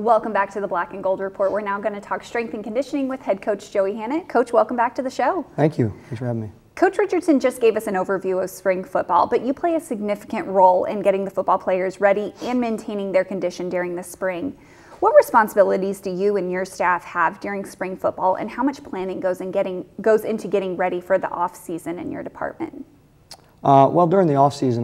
Welcome back to the Black and Gold Report. We're now going to talk strength and conditioning with head coach Joey Hannett. Coach, welcome back to the show. Thank you. Thanks for having me. Coach Richardson just gave us an overview of spring football, but you play a significant role in getting the football players ready and maintaining their condition during the spring. What responsibilities do you and your staff have during spring football, and how much planning goes into getting ready for the off season in your department? Well, during the off season,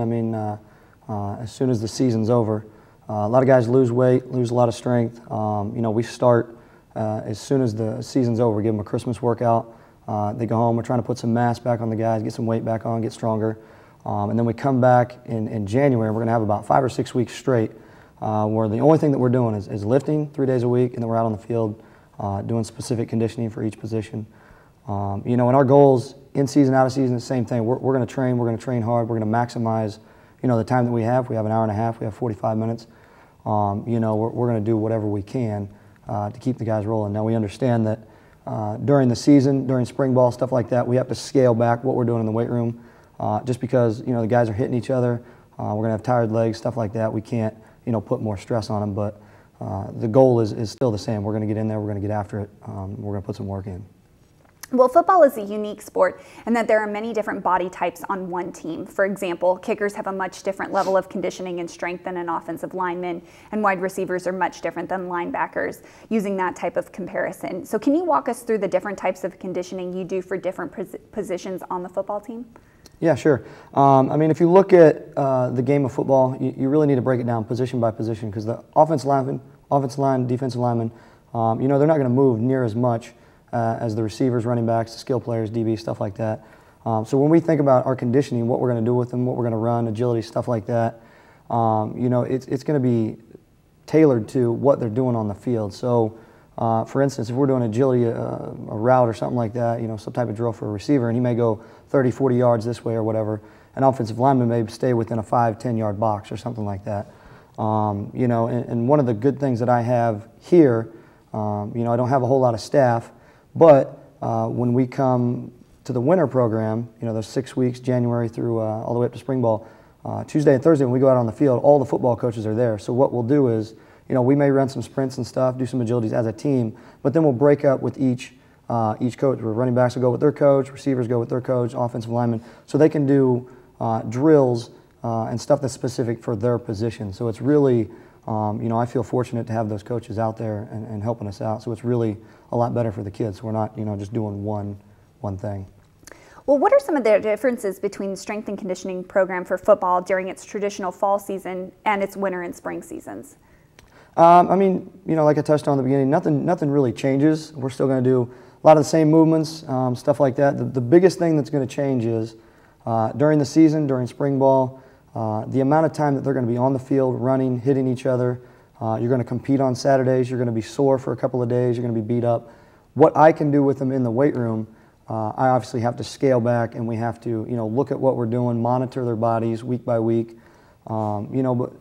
as soon as the season's over, a lot of guys lose weight, lose a lot of strength. We start as soon as the season's over. We give them a Christmas workout. They go home. We're trying to put some mass back on the guys, get some weight back on, get stronger. And then we come back in January. We're going to have about 5 or 6 weeks straight where the only thing that we're doing is lifting 3 days a week, and then we're out on the field doing specific conditioning for each position. And our goals in season, out of season, the same thing. We're going to train. We're going to train hard. We're going to maximize the time that we have. We have an hour and a half. We have 45 minutes. We're going to do whatever we can to keep the guys rolling. Now, we understand that during the season, during spring ball, stuff like that, we have to scale back what we're doing in the weight room just because, the guys are hitting each other. We're going to have tired legs, stuff like that. We can't, put more stress on them, but the goal is still the same. We're going to get in there. We're going to get after it. We're going to put some work in. Well, football is a unique sport in that there are many different body types on one team. For example, kickers have a much different level of conditioning and strength than an offensive lineman, and wide receivers are much different than linebackers, using that type of comparison. So can you walk us through the different types of conditioning you do for different positions on the football team? Yeah, sure. If you look at the game of football, you really need to break it down position by position because the offensive line, defensive linemen, they're not going to move near as much as the receivers, running backs, the skill players, DB, stuff like that. So when we think about our conditioning, what we're going to do with them, what we're going to run, agility, stuff like that, it's going to be tailored to what they're doing on the field. So, for instance, if we're doing agility, a route or something like that, some type of drill for a receiver, and he may go 30, 40 yards this way or whatever, an offensive lineman may stay within a 5, 10-yard box or something like that. And one of the good things that I have here, I don't have a whole lot of staff, but when we come to the winter program, those 6 weeks, January through all the way up to spring ball, Tuesday and Thursday when we go out on the field, all the football coaches are there. So what we'll do is, we may run some sprints and stuff, do some agilities as a team, but then we'll break up with each coach. Where running backs will go with their coach, receivers go with their coach, offensive linemen, so they can do drills and stuff that's specific for their position. So it's really, I feel fortunate to have those coaches out there and helping us out. So it's really a lot better for the kids. We're not, just doing one thing. Well, what are some of the differences between the strength and conditioning program for football during its traditional fall season and its winter and spring seasons? Like I touched on at the beginning, nothing really changes. We're still going to do a lot of the same movements, stuff like that. The biggest thing that's going to change is during the season, during spring ball, the amount of time that they're going to be on the field, running, hitting each other. You're going to compete on Saturdays. You're going to be sore for a couple of days. You're going to be beat up. What I can do with them in the weight room, I obviously have to scale back, and we have to, look at what we're doing, monitor their bodies week by week. But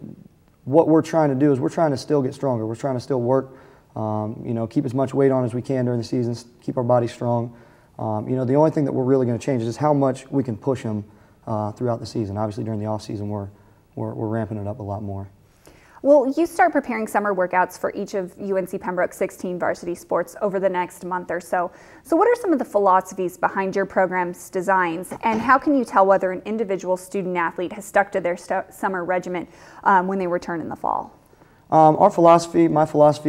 what we're trying to do is we're trying to still get stronger. We're trying to still work, keep as much weight on as we can during the season, keep our bodies strong. The only thing that we're really going to change is how much we can push them throughout the season. Obviously, during the off season, we're ramping it up a lot more. Well, you start preparing summer workouts for each of UNC Pembroke's 16 varsity sports over the next month or so. So what are some of the philosophies behind your program's designs, and how can you tell whether an individual student athlete has stuck to their summer regimen when they return in the fall? My philosophy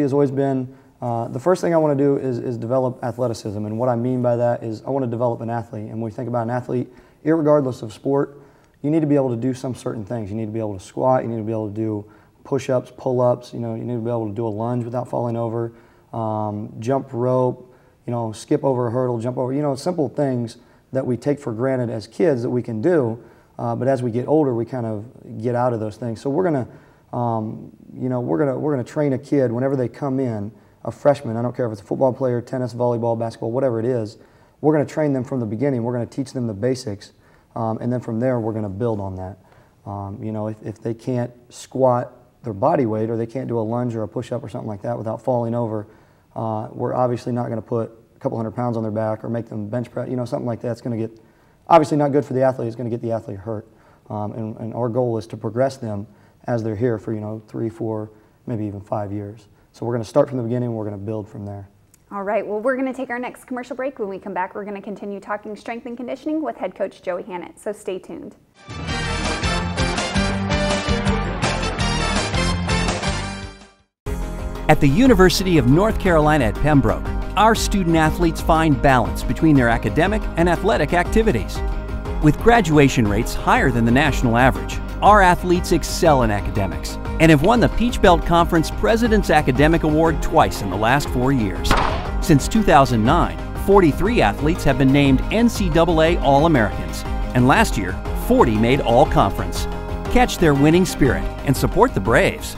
has always been the first thing I want to do is develop athleticism, and what I mean by that is I want to develop an athlete. And when we think about an athlete, irregardless of sport, you need to be able to do some certain things. You need to be able to squat, you need to be able to do push-ups, pull-ups, you need to be able to do a lunge without falling over, jump rope, skip over a hurdle, jump over, simple things that we take for granted as kids that we can do, but as we get older, we kind of get out of those things. So we're gonna, we're gonna train a kid whenever they come in, a freshman. I don't care if it's a football player, tennis, volleyball, basketball, whatever it is. We're gonna train them from the beginning. We're gonna teach them the basics, and then from there, we're gonna build on that. If they can't squat their body weight, or they can't do a lunge or a push-up or something like that without falling over, we're obviously not going to put a couple 100 pounds on their back or make them bench press, something like that's going to get, obviously not good for the athlete. It's going to get the athlete hurt. And our goal is to progress them as they're here for 3, 4, maybe even 5 years. So we're going to start from the beginning, we're going to build from there. All right, well, we're going to take our next commercial break. When we come back, we're going to continue talking strength and conditioning with head coach Joey Hannett, so stay tuned. At the University of North Carolina at Pembroke, our student athletes find balance between their academic and athletic activities. With graduation rates higher than the national average, our athletes excel in academics and have won the Peach Belt Conference President's Academic Award twice in the last 4 years. Since 2009, 43 athletes have been named NCAA All-Americans, and last year, 40 made All-Conference. Catch their winning spirit and support the Braves.